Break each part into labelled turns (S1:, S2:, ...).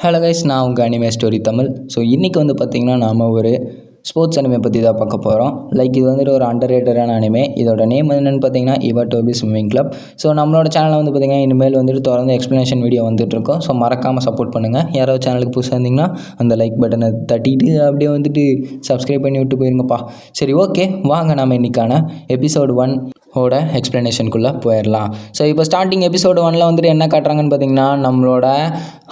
S1: Hello guys, நான் உங்கள் anime story Tamil. So இன்றைக்கி வந்து பார்த்திங்கன்னா நாம் ஒரு ஸ்போர்ட்ஸ் அனிமே பற்றி தான் பார்க்க போகிறோம். லைக் இது வந்துட்டு ஒரு அண்டர் ரேட்டடான அனிமே. இதோட நேம் என்னென்னு பார்த்தீங்கன்னா இவாடோபி ஸ்விம்மிங் கிளப். ஸோ நம்மளோட சேனலில் வந்து பார்த்திங்கன்னா இனிமேல் வந்துட்டு தொடர்ந்து எக்ஸ்ப்ளனேஷன் வீடியோ வந்துட்டுருக்கோம். ஸோ மறக்காமல் சப்போர்ட் பண்ணுங்கள். யாராவது சேனலுக்கு புதுசாக இருந்தீங்கன்னா அந்த லைக் பட்டனை தட்டிட்டு அப்படியே வந்துட்டு சப்ஸ்கிரைப் பண்ணி விட்டு போயிருங்கப்பா. சரி, ஓகே, வாங்க நம்ம இன்றைக்கான எபிசோடு 1 ஓட எக்ஸ்ப்ளனேஷனுக்குள்ளே போயிடலாம். ஸோ இப்போ ஸ்டார்டிங் எபிசோடு 1 வந்துட்டு என்ன காட்டுறாங்கன்னு பார்த்தீங்கன்னா நம்மளோட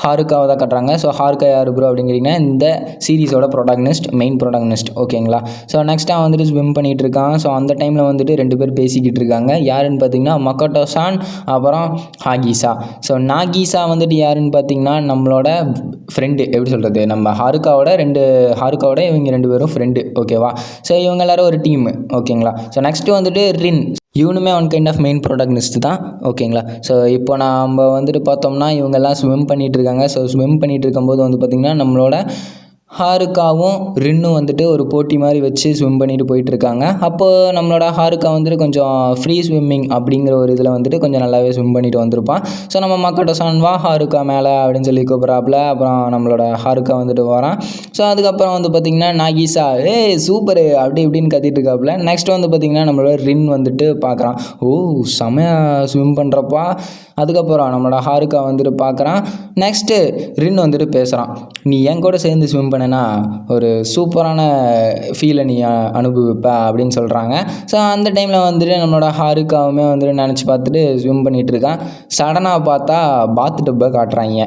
S1: ஹாருக்காவை தான் காட்டுறாங்க. ஸோ ஹாருக்கா யார் ப்ரோ அப்படிங்கிறீங்கன்னா இந்த சீரீஸோட ப்ரொடாகனிஸ்ட், மெயின் ப்ரொடாகனிஸ்ட், ஓகேங்களா. ஸோ நெக்ஸ்ட்டாக வந்துட்டு ஸ்விம் பண்ணிகிட்டு இருக்கான். ஸோ அந்த டைமில் வந்துட்டு 2 பேர் பேசிக்கிட்டு இருக்காங்க. யாருன்னு பார்த்தீங்கன்னா மக்கோட்டோ சான் அப்புறம் ஹாகிசா. ஸோ நாகிசா வந்துட்டு யாருன்னு பார்த்தீங்கன்னா நம்மளோட ஃப்ரெண்டு, எப்படி சொல்கிறது, நம்ம ஹாருக்காவோட இவங்க 2 பேரும் ஃப்ரெண்டு, ஓகேவா. ஸோ இவங்க எல்லோரும் ஒரு டீம், ஓகேங்களா. ஸோ நெக்ஸ்ட்டு வந்துட்டு ரின், இவனுமே ஒன் கைண்ட் ஆஃப் மெயின் ப்ரொடாகனிஸ்ட் தான், ஓகேங்களா. ஸோ இப்போ நம்ம வந்துட்டு பார்த்தோம்னா இவங்கெல்லாம் ஸ்விம் பண்ணிகிட்டு இருக்காங்க. ஸோ ஸ்விம் பண்ணிகிட்டு இருக்கும்போது வந்து பார்த்திங்கன்னா நம்மளோட ஹாருக்காவும் ரின்னும் வந்துட்டு ஒரு போட்டி மாதிரி வச்சு ஸ்விம் பண்ணிட்டு போயிட்டுருக்காங்க. அப்போது நம்மளோட ஹாருக்கா வந்துட்டு கொஞ்சம் ஃப்ரீ ஸ்விம்மிங் அப்படிங்கிற ஒரு இதில் வந்துட்டு கொஞ்சம் நல்லாவே ஸ்விம் பண்ணிட்டு வந்திருப்பான். ஸோ நம்ம மக்கோட்டோ சான் வா ஹாருக்கா மேலே அப்படின்னு சொல்லி கூப்பிட்றாப்புல. அப்புறம் நம்மளோட ஹாருக்கா வந்துட்டு வரான். ஸோ அதுக்கப்புறம் வந்து பார்த்திங்கன்னா நாகிசா சூப்பரு அப்படி இப்படின்னு கத்திட்டு இருக்காப்புல. நெக்ஸ்ட் வந்து பார்த்திங்கன்னா நம்மளோட ரின் வந்துட்டு பார்க்குறான். செமையாக ஸ்விம் பண்ணுறப்பா. அதுக்கப்புறம் நம்மளோட ஹாருக்கா வந்துட்டு பார்க்குறான். நெக்ஸ்ட்டு ரின் வந்துட்டு பேசுகிறான். நீ என் கூட சேர்ந்து ஸ்விம் பண்ணனா ஒரு சூப்பரான ஃபீலை நீ அனுபவிப்ப அப்படின்னு சொல்கிறாங்க. ஸோ அந்த டைமில் வந்துட்டு நம்மளோட ஹாருக்காவுமே வந்துட்டு நினச்சி பார்த்துட்டு ஸ்விம் பண்ணிகிட்டு இருக்கான். சடனாக பார்த்தா பாத் டப்பை காட்டுறாங்க.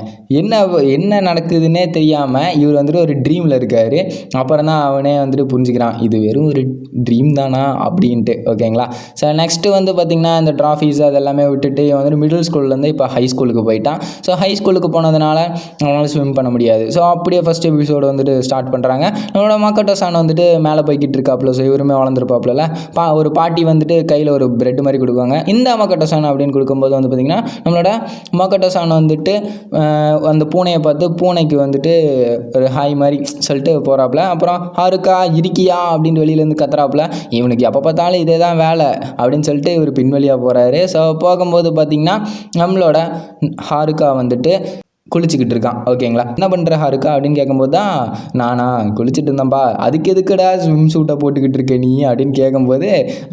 S1: என்ன நடக்குதுன்னே தெரியாமல் இவர் வந்துட்டு ஒரு ட்ரீமில் இருக்கார். அப்புறம் தான் அவனே வந்துட்டு புரிஞ்சுக்கிறான் இது வெறும் ஒரு ட்ரீம் தானா அப்படின்ட்டு, ஓகேங்களா. ஸோ நெக்ஸ்ட்டு வந்து பார்த்திங்கன்னா இந்த ட்ராஃபீஸ் அதெல்லாமே விட்டுட்டு இவன் வந்துட்டு மிடில் ஸ்கூல்லேருந்து இப்போ ஹை ஸ்கூலுக்கு போயிட்டான். ஸோ ஹை ஸ்கூலுக்கு போனதுனால அவனால் ஸ்விம் பண்ண முடியாது. ஸோ அப்படியே ஃபஸ்ட் எபிசோடு வந்துட்டு ஸ்டார்ட் பண்ணுறாங்க. நம்மளோட மக்கோட்டோ சான் வந்துட்டு மேலே போய்கிட்டு இருக்காப்புல. ஸோ இவருமே வளர்ந்துருப்பாப்புல. ஒரு பாட்டி வந்துட்டு கையில் ஒரு பிரெட் மாதிரி கொடுக்குவாங்க. இந்த மக்கோட்டோ சான் அப்படின்னு கொடுக்கும்போது வந்து பார்த்திங்கன்னா நம்மளோட மக்கோட்டோ சான் வந்துட்டு அந்த பூனையை பார்த்து பூனைக்கு வந்துட்டு ஒரு ஹாய் மாதிரி சொல்லிட்டு போகிறாப்புல. அப்புறம் ஹாருக்கா இருக்கியா அப்படின்ட்டு வெளியிலேருந்து கத்துறாப்புல. இவனுக்கு எப்போ பார்த்தாலும் இதே தான் வேலை அப்படின்னு சொல்லிட்டு இவர் பின்வழியாக போகிறாரு. ஸோ போகும்போது பார்த்திங்கன்னா நம்மளோட ஹாருக்கா வந்துட்டு குளிச்சுக்கிட்டு இருக்கான், ஓகேங்களா. என்ன பண்ணுற ஹாருக்கா அப்படின்னு கேட்கும்போது தான் நானா குளிச்சுட்டு இருந்தேன்ப்பா, அதுக்கு எதுக்குடா ஸ்விம் சூட்டை போட்டுக்கிட்டு இருக்க நீ அப்படின்னு கேட்கும்போது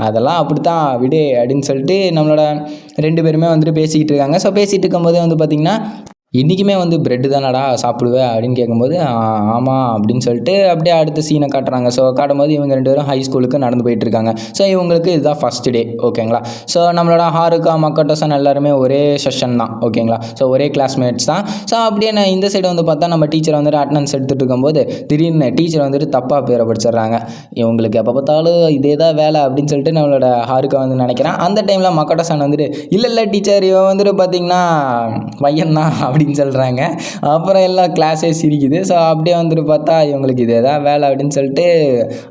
S1: அதெல்லாம் அப்படித்தான் விடு அப்படின்னு சொல்லிட்டு நம்மளோட 2 பேருமே வந்துட்டு பேசிக்கிட்டு இருக்காங்க. ஸோ பேசிகிட்டு இருக்கும்போது வந்து பார்த்திங்கன்னா இன்றைக்குமே வந்து ப்ரெட்டு தானடா சாப்பிடுவேன் அப்படின்னு கேட்கும்போது ஆமாம் அப்படின்னு சொல்லிட்டு அப்படியே அடுத்த சீனை காட்டுறாங்க. ஸோ காட்டும்போது இவங்க 2 பேரும் ஹை ஸ்கூலுக்கு நடந்து போயிட்டுருக்காங்க. ஸோ இவங்களுக்கு இதுதான் ஃபஸ்ட்டு டே, ஓகேங்களா. ஸோ நம்மளோட ஹாருக்கா மக்கோட்டோ சான் எல்லாருமே ஒரே செஷன் தான், ஓகேங்களா. ஸோ ஒரே கிளாஸ்மேட்ஸ் தான். ஸோ அப்படியே நான் இந்த சைடு வந்து பார்த்தா நம்ம டீச்சர் வந்துட்டு அட்டனன்ஸ் எடுத்துகிட்டு இருக்கும்போது திடீர்னு டீச்சர் வந்துட்டு தப்பாக பேரை படிச்சிடுறாங்க. இவங்களுக்கு எப்போ பார்த்தாலும் இதே தான் வேலை அப்படின்னு சொல்லிட்டு நம்மளோட ஹாருக்கா வந்து நினைக்கிறான். அந்த டைமில் மக்கோட்டோ சான் வந்துட்டு இல்லை டீச்சர் இவன் வந்துட்டு பார்த்திங்கன்னா பையன் தான் அப்படின்னு சொல்கிறாங்க. அப்புறம் எல்லாம் கிளாஸே சிரிக்குது. ஸோ அப்படியே வந்துட்டு பார்த்தா இவங்களுக்கு இது எதாவது வேலை அப்படின்னு சொல்லிட்டு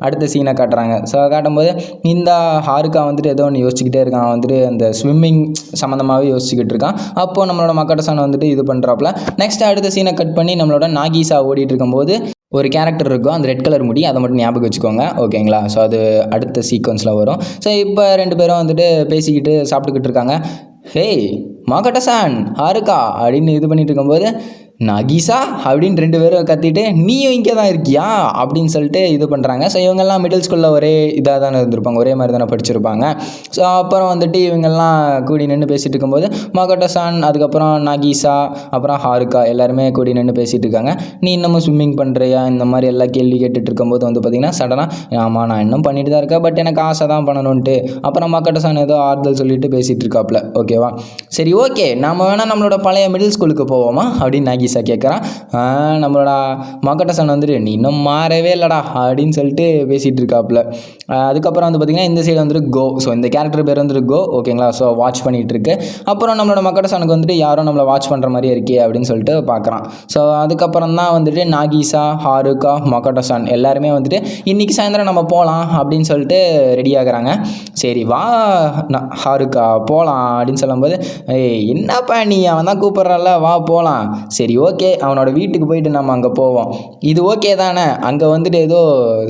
S1: அடுத்த சீனை காட்டுறாங்க. ஸோ காட்டும்போது இந்த ஹாருக்கா வந்துட்டு ஏதோ ஒன்று யோசிச்சுக்கிட்டே இருக்கான். வந்துட்டு அந்த ஸ்விம்மிங் சம்மந்தமாகவே யோசிச்சுக்கிட்டு இருக்கான். அப்போது நம்மளோட மக்கோட்டோ சான் வந்துட்டு இது பண்ணுறாப்புல. நெக்ஸ்ட் அடுத்த சீனை கட் பண்ணி நம்மளோட நாகிசா ஓடிட்டு இருக்கும்போது ஒரு கேரக்டர் இருக்கும், அந்த ரெட் கலர் முடி, அதை மட்டும் ஞாபகம் வச்சுக்கோங்க, ஓகேங்களா. ஸோ அது அடுத்த சீக்வன்ஸில் வரும். ஸோ இப்போ 2 பேரும் வந்துட்டு பேசிக்கிட்டு சாப்பிட்டுக்கிட்டு இருக்காங்க. ஹேய் மக்கோட்டோ சான் ஹாருக்கா அப்படின்னு இது பண்ணிட்டு இருக்கும்போது நகிசா அப்படின்னு 2 பேரும் கத்திட்டு நீயும் இங்கே தான் இருக்கியா அப்படின்னு சொல்லிட்டு இது பண்ணுறாங்க. ஸோ இவங்கெல்லாம் மிடில் ஸ்கூலில் ஒரே இதாக தானே இருந்திருப்பாங்க, ஒரே மாதிரி தானே படிச்சிருப்பாங்க. ஸோ அப்புறம் வந்துட்டு இவங்கெல்லாம் கூடி நின்று பேசிகிட்டு இருக்கும்போது மக்கோட்டோ சான், அதுக்கப்புறம் நகிசா, அப்புறம் ஹாருக்கா எல்லாருமே கூடி நின்று பேசிகிட்டு இருக்காங்க. நீ இன்னமும் ஸ்விம்மிங் பண்ணுறியா இந்த மாதிரி எல்லா கேள்வி கேட்டுட்டு இருக்கும்போது வந்து பார்த்திங்கன்னா சடனாக ஆமாம் நான் இன்னும் பண்ணிட்டு தான் இருக்கேன், பட் எனக்கு ஆசை தான் பண்ணணுன்ட்டு. அப்புறம் மக்கோட்டோ சான் ஏதோ ஆறுதல் சொல்லிட்டு பேசிகிட்டு இருக்காப்புல, ஓகேவா. சரி, ஓகே, நம்ம வேணால் நம்மளோட பழைய மிடில் ஸ்கூலுக்கு போவோமா அப்படின்னு நகிசா கேட்குறான். நம்மளோட மக்கோட்டோ சான் வந்துட்டு நீ இன்னும் மாறவே இல்லைடா அப்படின்னு சொல்லிட்டு பேசிகிட்டு இருக்காப்புல. அதுக்கப்புறம் வந்து பார்த்திங்கன்னா இந்த சைடு வந்துட்டு கோ. ஸோ இந்த கேரக்டர் பேர் வந்துட்டு கோ, ஓகேங்களா. ஸோ வாட்ச் பண்ணிகிட்டு இருக்கு. அப்புறம் நம்மளோட மக்கோட்டோ சானுக்கு வந்துட்டு யாரும் நம்மளை வாட்ச் பண்ணுற மாதிரி இருக்கே அப்படின்னு சொல்லிட்டு பார்க்குறான். ஸோ அதுக்கப்புறம் தான் வந்துட்டு நாகிசா, ஹாருக்கா, மக்கோட்டோ சான் எல்லாருமே வந்துட்டு இன்றைக்கி சாயந்தரம் நம்ம போகலாம் அப்படின்னு சொல்லிட்டு ரெடி ஆகுறாங்க. சரி வா ஹாருக்கா போகலாம் அப்படின்னு சொல்லும்போது என்னப்பா நீ அவன் தான் கூப்பிட்றான்ல வா போகலாம். சரி, ஓகே, அவனோட வீட்டுக்கு போயிட்டு நம்ம அங்கே போவோம், இது ஓகே தானே, அங்கே வந்துட்டு ஏதோ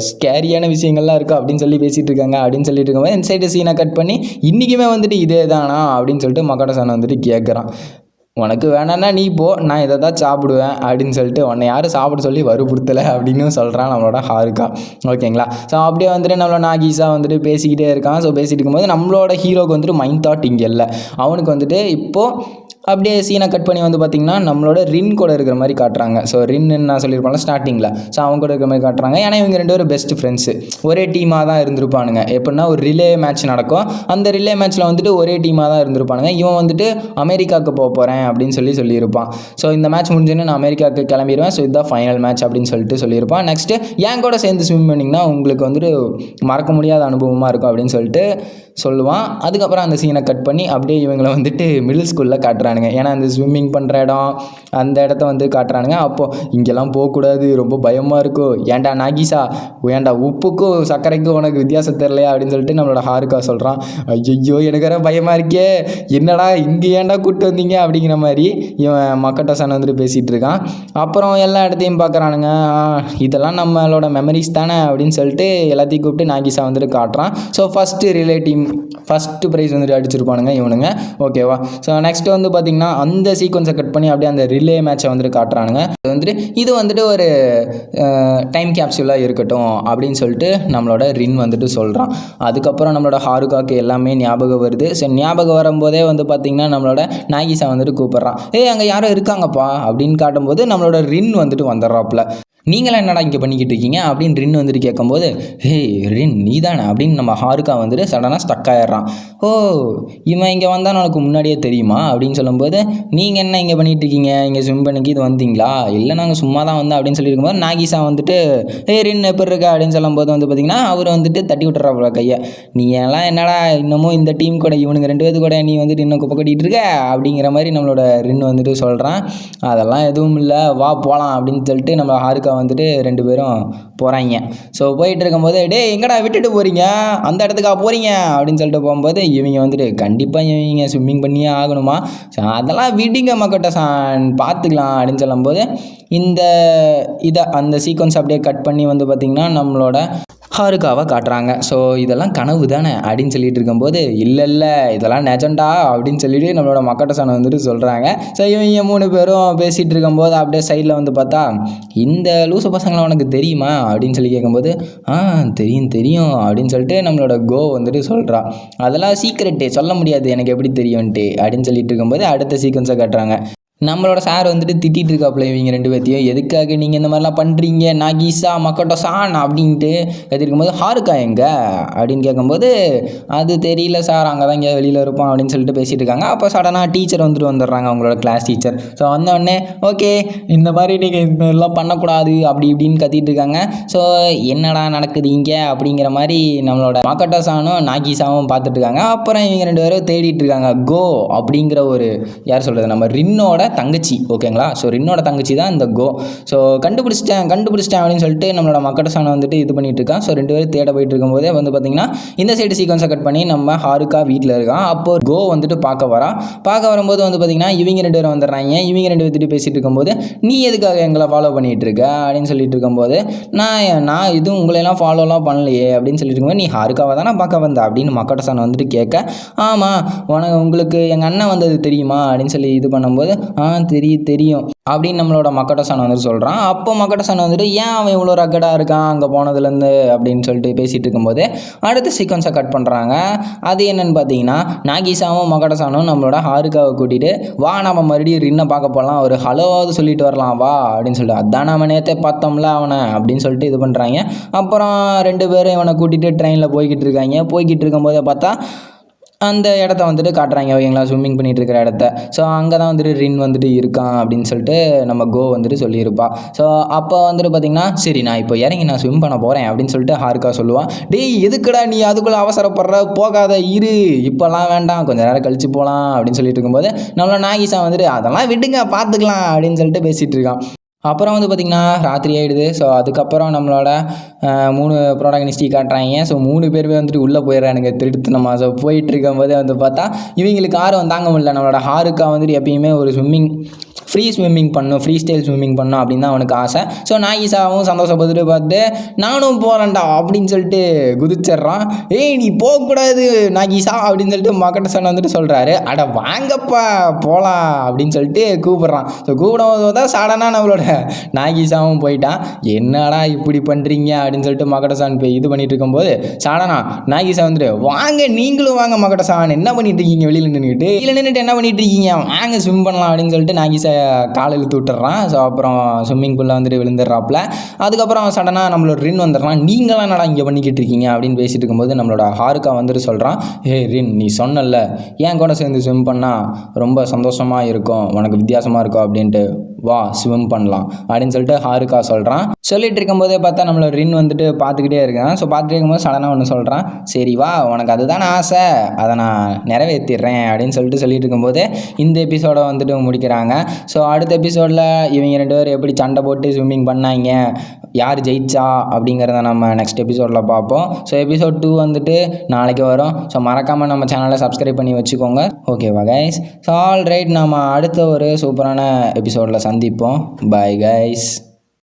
S1: ஸ்கேரியான விஷயங்கள்லாம் இருக்குது அப்படின்னு சொல்லி பேசிகிட்டு இருக்காங்க அப்படின்னு சொல்லிட்டு இருக்கும்போது இந்த சைடு சீனை கட் பண்ணி இன்றைக்குமே வந்துட்டு இதே தானா அப்படின்னு சொல்லிட்டு மக்கோட்டோ சான் வந்துட்டு கேட்குறான். உனக்கு வேணான்னா நீ போ, நான் இதை தான் சாப்பிடுவேன் அப்படின்னு சொல்லிட்டு உன்னை யாரும் சாப்பிட சொல்லி வற்புறுத்தலை அப்படின்னு சொல்கிறான் நம்மளோட ஹாருக்கா. ஓகேங்களா. ஸோ அப்படியே வந்துட்டு நம்மளோட நாகிசா வந்துட்டு பேசிக்கிட்டே இருக்கான். ஸோ பேசிகிட்டு இருக்கும்போது நம்மளோட ஹீரோக்கு வந்துட்டு மைண்ட் தாட் இங்கே இல்லை. அவனுக்கு வந்துட்டு இப்போது அப்படியே சீனை கட் பண்ணி வந்து பார்த்திங்கன்னா நம்மளோட ரின் கூட இருக்கிற மாதிரி காட்டுறாங்க. ஸோ ரின்னு நான் சொல்லியிருப்பாங்க ஸ்டார்டிங்கில். ஸோ அவங்க கூட இருக்கிற மாதிரி காட்டுறாங்க. ஏன்னா இவங்க 2 பேரும் பெஸ்ட் ஃப்ரெண்ட்ஸு, ஒரே டீமாக தான் இருந்திருப்பானுங்க. எப்படின்னா ஒரு ரிலே மேட்ச் நடக்கும், அந்த ரிலே மேட்ச்சில் வந்துட்டு ஒரே டீமாக தான் இருந்திருப்பானுங்க. இவன் வந்துட்டு அமெரிக்காவுக்கு போகிறேன் அப்படின்னு சொல்லியிருப்பான். ஸோ இந்த மேட்ச் முடிஞ்சோன்னு நான் அமெரிக்காவுக்கு கிளம்பிடுவேன், ஸோ இதுதான் ஃபைனல் மேட்ச் அப்படின்னு சொல்லியிருப்பான். நெக்ஸ்ட்டு என் கூட சேர்ந்து ஸ்விம் பண்ணிங்கன்னா உங்களுக்கு வந்துட்டு மறக்க முடியாத அனுபவமாக இருக்கும் அப்படின்னு சொல்லுவான். அதுக்கப்புறம் அந்த சீனை கட் பண்ணி அப்படியே இவங்களை வந்துட்டு மிடில் ஸ்கூலில் காட்டுறானுங்க. ஏன்னா அந்த ஸ்விம்மிங் பண்ணுற இடம் அந்த இடத்த வந்து காட்டுறானுங்க. அப்போது இங்கெல்லாம் போகக்கூடாது, ரொம்ப பயமாக இருக்கும். ஏன்டா நாகிசா, ஏன்டா உப்புக்கும் சர்க்கரைக்கும் உனக்கு வித்தியாசம் தெரியலையா அப்படின்னு சொல்லிட்டு நம்மளோட ஹாருக்கா சொல்கிறான். ஐயோ எனக்கு வேற பயமாக இருக்கே, என்னடா இங்கே ஏன்டா கூப்பிட்டு வந்தீங்க அப்படிங்கிற மாதிரி இவன் மக்கட்டோசான் வந்துட்டு பேசிகிட்டு இருக்கான். அப்புறம் எல்லா இடத்தையும் பார்க்குறானுங்க. இதெல்லாம் நம்மளோட மெமரிஸ் தானே அப்படின்னு சொல்லிட்டு எல்லாத்தையும் கூப்பிட்டு நாகிசா வந்துட்டு காட்டுறான். So first relative first prize வந்துட்டு அடிச்சிருப்பானுங்க இவனுங்க. ஓகேவா. ஸோ நெக்ஸ்ட்டு வந்து பார்த்திங்கன்னா அந்த சீக்வன்ஸை கட் பண்ணி அப்படியே அந்த ரிலே மேட்சை வந்துட்டு காட்டுறானுங்க. இது வந்துட்டு ஒரு டைம் கேப்சூலாக இருக்கட்டும் அப்படின்னு சொல்லிட்டு நம்மளோட ரின் வந்துட்டு சொல்கிறான். அதுக்கப்புறம் நம்மளோட ஹாருக்காக்கு எல்லாமே ஞாபகம் வருது. ஸோ ஞாபகம் வரும்போதே வந்து பார்த்திங்கன்னா நம்மளோட நாகிசா வந்துட்டு கூப்பிட்றான். அங்கே யாரும் இருக்காங்கப்பா அப்படின்னு காட்டும்போது நம்மளோட ரின் வந்துட்டு வந்துடுறாப்புல. நீங்களாம் என்னடா இங்கே பண்ணிக்கிட்டு இருக்கீங்க அப்படின்னு ரின் வந்துட்டு கேட்கும்போது, ஹே ரின் நீ தானே அப்படின்னு நம்ம ஹாருக்கா வந்துட்டு சடனாக ஸ்டக் ஆகிடுறான். ஓ இவன் இங்கே வந்தால் உனக்கு முன்னாடியே தெரியுமா அப்படின்னு சொல்லும்போது, நீங்கள் என்ன இங்கே பண்ணிகிட்டு இருக்கீங்க, இங்கே ஸ்விம் பண்ணிக்கு இது வந்தீங்களா, இல்லை நாங்கள் சும்மா தான் வந்தோம் அப்படின்னு சொல்லியிருக்கும்போது நாகிசா வந்துட்டு ரின் எப்படி இருக்கா அப்படின்னு சொல்லும்போது வந்து பார்த்திங்கன்னா அவர் வந்துட்டு தட்டி விட்டுறாப்புல கையை. நீ எல்லாம் என்னடா இன்னமும் இந்த டீம் கூட இவனுங்க 2 பேருக்கு கூட நீ வந்துட்டு இன்னும் குப்பை கட்டிகிட்டு இருக்க அப்படிங்கிற மாதிரி நம்மளோட ரின் வந்துட்டு சொல்கிறான். அதெல்லாம் எதுவும் இல்லை, வா போகலாம் அப்படின்னு சொல்லிட்டு நம்ம ஹாருக்கா வந்துட்டு 2 பேரும் போகிறாங்க. ஸோ போயிட்டு இருக்கும்போது எங்கடா விட்டுட்டு போகிறீங்க, அந்த இடத்துக்கா போகிறீங்க அப்படின்னு சொல்லிட்டு போகும்போது இவங்க வந்துட்டு கண்டிப்பாக இவங்க ஸ்விம்மிங் பண்ணியே ஆகணுமா, ஸோ அதெல்லாம் விடுங்க மக்கட்டாசான் பார்த்துக்கலாம் அப்படின்னு சொல்லும்போது அந்த சீக்வன்ஸ் அப்படியே கட் பண்ணி வந்து பார்த்திங்கன்னா நம்மளோட ஹாருக்காவை காட்டுறாங்க. ஸோ இதெல்லாம் கனவு தானே அப்படின்னு சொல்லிட்டு இருக்கும்போது, இல்லை இதெல்லாம் நெஜண்டா அப்படின்னு சொல்லிட்டு நம்மளோட மக்கட்டோசான் வந்துட்டு சொல்கிறாங்க. ஸோ இவங்க 3 பேரும் பேசிகிட்டு இருக்கும்போது அப்படியே சைடில் வந்து பார்த்தா, இந்த லூசு பசங்களை உனக்கு தெரியுமா அப்படின்னு சொல்லி கேட்கும்போது, தெரியும் அப்படின்னு சொல்லிட்டு நம்மளோட கோ வந்துட்டு சொல்கிறா. அதெல்லாம் சீக்ரெட்டு, சொல்ல முடியாது எனக்கு எப்படி தெரியும்ன்ட்டு அப்படின்னு சொல்லிட்டு இருக்கும்போது அடுத்த சீக்வன்ஸை காட்டுறாங்க. நம்மளோட சார் வந்துட்டு திட்டிகிட்டு இருக்காப்புல இவங்க 2 பேர்த்தையும், எதுக்காக நீங்கள் இந்த மாதிரிலாம் பண்ணுறீங்க நாகிசா மக்கட்டோசான் அப்படின்ட்டு கத்திருக்கும்போது, ஹாருக்கா எங்க அப்படின்னு கேட்கும்போது, அது தெரியல சார், அங்கே தான் இங்கே வெளியில் இருப்போம் அப்படின்னு சொல்லிட்டு பேசிகிட்டு இருக்காங்க. அப்போ சடனாக டீச்சர் வந்துடுறாங்க, அவங்களோட கிளாஸ் டீச்சர். ஸோ வந்தோடனே ஓகே இந்த மாதிரி நீங்கள் இதெல்லாம் பண்ணக்கூடாது அப்படி இப்படின்னு கத்திட்டு இருக்காங்க. ஸோ என்னடா நடக்குது இங்கே அப்படிங்கிற மாதிரி நம்மளோட மக்கட்டோசானும் நாகிசாவும் பார்த்துட்டு இருக்காங்க. அப்புறம் இவங்க 2 பேரும் தேடிட்டு இருக்காங்க. கோ அப்படிங்கிற ஒரு யார் சொல்கிறது, நம்ம ரின்னோட தங்கச்சி. ஓகேங்களா. ஸோ ரின்னோட தங்கச்சி தான் இந்த கோ. ஸோ கண்டுபிடிச்சிட்டேன் அப்படின்னு சொல்லிட்டு நம்மளோட மக்கட்டோசானை வந்துட்டு இது பண்ணிட்டு இருக்கான். ஸோ 2 பேரும் தேட போயிட்டு இருக்கும்போதே வந்து பார்த்திங்கன்னா இந்த சைடு சீக்வன்ஸை கட் பண்ணி நம்ம ஹாருக்கா வீட்டில் இருக்கான். அப்போ கோ வந்துட்டு பார்க்க வரும்போது வந்து பார்த்திங்கன்னா இவங்க 2 பேரும் வந்துடுறாங்க. இவங்க 2 பேர்த்திட்டு பேசிகிட்டு இருக்கும்போது, நீ எதுக்காக எங்களை ஃபாலோ பண்ணிகிட்டு இருக்க அப்படின்னு சொல்லிட்டு இருக்கும்போது, நான் இதுவும் உங்களையெல்லாம் ஃபாலோலாம் பண்ணலையே அப்படின்னு சொல்லிட்டு இருக்கும்போது, நீ ஹாருக்காவை தானே பார்க்க வந்த அப்படின்னு மக்கட்டோசானை வந்துட்டு கேட்க, ஆமாம் உங்களுக்கு எங்கள் அண்ணன் வந்தது தெரியுமா அப்படின்னு சொல்லி இது பண்ணும்போது, தெரியும் அப்படின்னு நம்மளோட மக்கட்டோசான் வந்துட்டு சொல்கிறான். அப்போ மக்கட்டோசான் வந்துட்டு ஏன் அவன் இவ்வளோ ரக்கடாக இருக்கான் அங்கே போனதுலேருந்து அப்படின்னு சொல்லிட்டு பேசிகிட்டு இருக்கும்போது அடுத்த சீக்வன்ஸை கட் பண்ணுறாங்க. அது என்னென்னு பார்த்தீங்கன்னா, நாகிசாவும் மக்கட்டோசானும் நம்மளோட ஹாருக்காவை கூட்டிகிட்டு வா நம்ம மறுபடியும் ரின்னை பார்க்க போகலாம், ஒரு ஹலோவாவது சொல்லிட்டு வரலாம் வா அப்படின்னு சொல்லிட்டு, அதான் நம்ம நேற்றே பார்த்தோம்ல அவனை அப்படின்னு சொல்லிட்டு இது பண்ணுறாங்க. அப்புறம் 2 பேரும் இவனை கூட்டிகிட்டு ட்ரெயினில் போய்கிட்டு இருக்கும்போதே பார்த்தா அந்த இடத்த வந்துட்டு காட்டுறாங்க. ஓகேங்களா. ஸ்விம்மிங் பண்ணிகிட்டு இருக்கிற இடத்த. ஸோ அங்கே தான் வந்துட்டு ரின் வந்துட்டு இருக்கான் அப்படின்னு சொல்லிட்டு நம்ம கோ வந்துட்டு சொல்லியிருப்பா. ஸோ அப்போ வந்துட்டு பார்த்திங்கன்னா, சரி நான் இப்போ இறங்கி நான் ஸ்விம் பண்ண போகிறேன் அப்படின்னு சொல்லிட்டு ஹாருக்கா சொல்லுவான். எதுக்குடா நீ அதுக்குள்ளே அவசரப்படுற, போகாத இரு, இப்போல்லாம் வேண்டாம், கொஞ்சம் நேரம் கழிச்சு போகலாம் அப்படின்னு சொல்லிட்டு இருக்கும்போது நம்மளோட நாகிசா வந்துட்டு அதெல்லாம் விடுங்க பார்த்துக்கலாம் அப்படின்னு சொல்லிட்டு பேசிகிட்டு இருக்கான். அப்புறம் வந்து பார்த்திங்கன்னா ராத்திரி ஆகிடுது. ஸோ அதுக்கப்புறம் நம்மளோட 3 ப்ரோட்டகனிஸ்டி காட்டுறாங்க. ஸோ 3 பேருமே வந்துட்டு உள்ளே போயிடுறானுங்க திருட்டுத்தனமாக. ஸோ போயிட்டு இருக்கும்போதே வந்து பார்த்தா இவங்களுக்கு ஆர்வம் தாங்க முடியல. நம்மளோட ஹாருக்கா வந்துட்டு எப்பயுமே ஒரு ஸ்விம்மிங் ஃப்ரீ ஸ்டைல் ஸ்விம்மிங் பண்ணணும் அப்படின்னு தான் அவனுக்கு ஆசை. ஸோ நாகிசாவும் சந்தோஷப்பட்டுட்டு பார்த்துட்டு நானும் போகிறேன்டா அப்படின்னு சொல்லிட்டு குதிச்சிட்றான். ஏய் நீ போகக்கூடாது நாகிசா அப்படின்னு சொல்லிட்டு மக்கட்டசான் வந்துட்டு சொல்கிறாரு. அட வாங்கப்பா போகலாம் அப்படின்னு சொல்லிட்டு கூப்பிட்றான். ஸோ கூப்பிடும் தான் சடனாக நம்மளோட நாகிசாவும் போயிட்டான். என்னடா இப்படி பண்ணுறீங்க அப்படின்னு சொல்லிட்டு மக்கட்டசான் போய் இது பண்ணிட்டு இருக்கும்போது சடனா நாகிசா வந்துட்டு வாங்க நீங்களும் வாங்க மக்கட்டசான், என்ன பண்ணிட்டு இருக்கீங்க வெளியில் நின்றுட்டு என்ன பண்ணிட்டு இருக்கீங்க, வாங்க ஸ்விம் பண்ணலாம் அப்படின்னு சொல்லிட்டு நாகிசா கால் இழுத்து விட்டுறான். ஸோ அப்புறம் ஸ்விம்மிங் பூலில் வந்துட்டு விழுந்துடுறாப்புல. அதுக்கப்புறம் சடனாக நம்மளோட ரின் வந்துடுறான். நீங்களாம் என்னடா இங்கே பண்ணிக்கிட்டு இருக்கீங்க அப்படின்னு பேசிட்டு இருக்கும்போது நம்மளோட ஹாருக்கா வந்துட்டு சொல்கிறான். ஹே ரின், நீ சொன்னல என் கூட சேர்ந்து ஸ்விம் பண்ணால் ரொம்ப சந்தோஷமாக இருக்கும், உனக்கு வித்தியாசமாக இருக்கும் அப்படின்ட்டு, வா ஸ்விம் பண்ணலாம் அப்படின்னு சொல்லிட்டு ஹாருக்கா சொல்கிறான். சொல்லிட்டு இருக்கும்போதே பார்த்தா நம்மளோட ரின் வந்துட்டு பார்த்துக்கிட்டே இருக்கான். ஸோ பார்த்துட்டு இருக்கும்போது சடனாக ஒன்று சொல்கிறான். சரி வா, உனக்கு அதுதானே ஆசை, அதை நான் நிறைவேற்றிடுறேன் அப்படின்னு சொல்லிட்டு இருக்கும்போது இந்த எபிசோடை வந்துட்டு முடிக்கிறாங்க. ஸோ அடுத்த எபிசோடில் இவங்க 2 பேரும் எப்படி சண்டை போட்டு ஸ்விம்மிங் பண்ணாங்க, யார் ஜெயிச்சா அப்படிங்கிறத நம்ம நெக்ஸ்ட் எபிசோடில் பார்ப்போம். ஸோ எபிசோட் 2 வந்துட்டு நாளைக்கு வரும். ஸோ மறக்காமல் நம்ம சேனலை சப்ஸ்கிரைப் பண்ணி வச்சுக்கோங்க. ஓகேவா கைஸ்? ஸோ ஆல் ரைட், நம்ம அடுத்த ஒரு சூப்பரான எபிசோடில் சந்திப்போம். Bye guys.